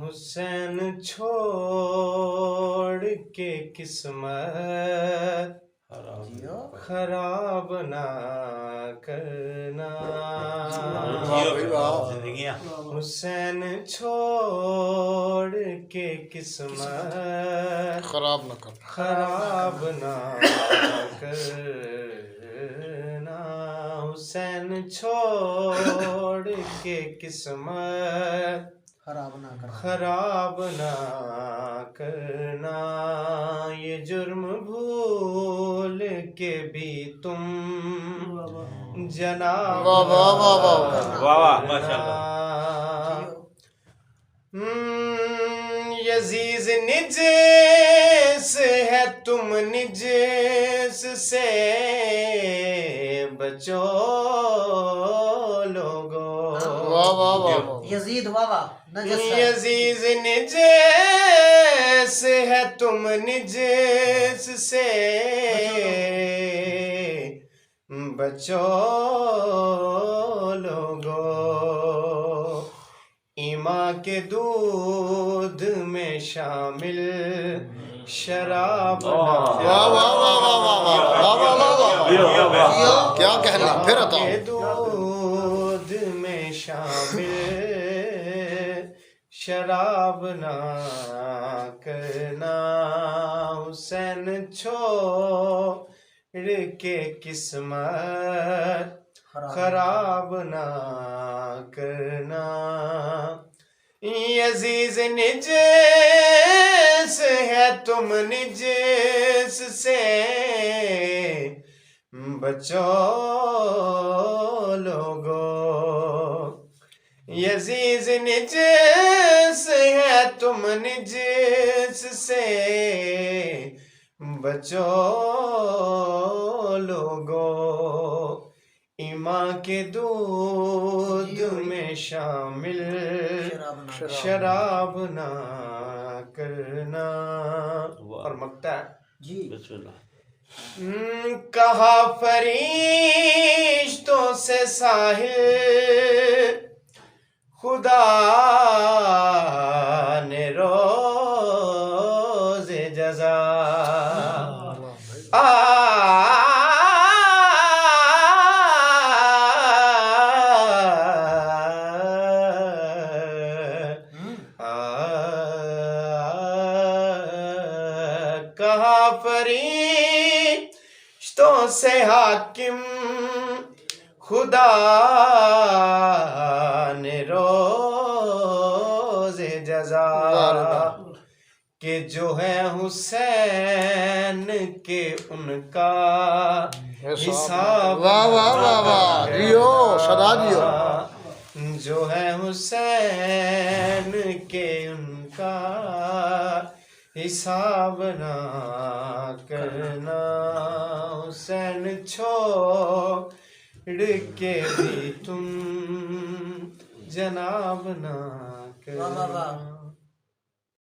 हुसैन छोड़ के किस्मत खराब ना करना। हुसैन छोड़ के किस्मत खराब न करना। हुसैन छोड़ के किस्मत खराब ना करना। ये जुर्म भूल के भी तुम जनाब यजीज निजेस है तुम निजेस से बचो लोगो। यजीद यजीज निजेस है तुम निजेस से बचो लोगो। ईमा के दूध में शामिल शराब क्या कहना फिर के दूध में शामिल शराब ना करना। हुसैन छोड़ के किस्मत खराब ना करना। यजीज निजेस है तुम निजेस से बचो लोगो। यजीज निजेस है तुम निजेस से बचो लोगो। ईमा के दूध में शामिल शराब ना करना। और मकता जी कहा फरिश्तों से साहिल खुदा ने रोज़े जज़ा कहा फरिश्तों से हाकिम खुदा ने रोज़े जज़ा के जो है हुसैन के उनका हिसाब जियो सदा जियो। जो है हुसैन के उनका हिसाब ना करना। हुसैन छोड़ के भी तुम जनाब ना करना।